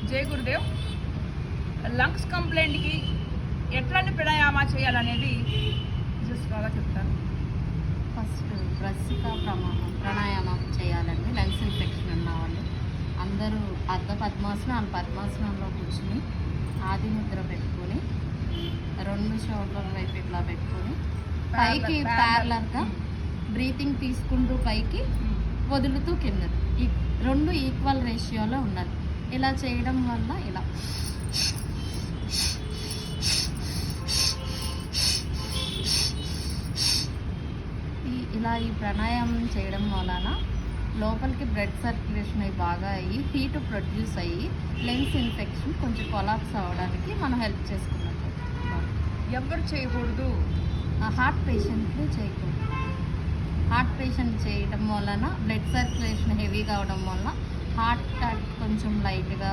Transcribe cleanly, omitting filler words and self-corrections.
జై గురుదేవ్. లంగ్స్ కంప్లైంట్కి ఎట్లాంటి ప్రాణాయామా చేయాలనేది బాగా చెప్తాను. ఫస్ట్ బ్రస్సికా ప్రాణాయామం చేయాలండి. లంగ్స్ ఇన్ఫెక్షన్ ఉన్న వాళ్ళు అందరూ పద్మాసనంలో కూర్చుని ఆది ముద్ర పెట్టుకొని 2 షోల్డర్ వైపు ఇట్లా పెట్టుకొని పైకి ప్యారలర్గా బ్రీతింగ్ తీసుకుంటూ పైకి వదులుతూ కిందకి 2 ఈక్వల్ రేషియోలో ఉండాలి. ఇలా చేయడం వల్ల ఈ ప్రాణాయామం చేయడం వలన లోపలికి బ్లడ్ సర్క్యులేషన్ బాగా అయ్యి హీట్ ప్రొడ్యూస్ అయ్యి లెంగ్స్ ఇన్ఫెక్షన్ కొంచెం కొలాప్స్ అవ్వడానికి మనం హెల్ప్ చేసుకున్నట్టు. ఎవరు చేయకూడదు? హార్ట్ పేషెంట్లు చేయకూడదు. హార్ట్ పేషెంట్ చేయడం వలన బ్లడ్ సర్క్యులేషన్ హెవీగా అవడం వలన హార్ట్ అటాక్ కొంచెం లైట్గా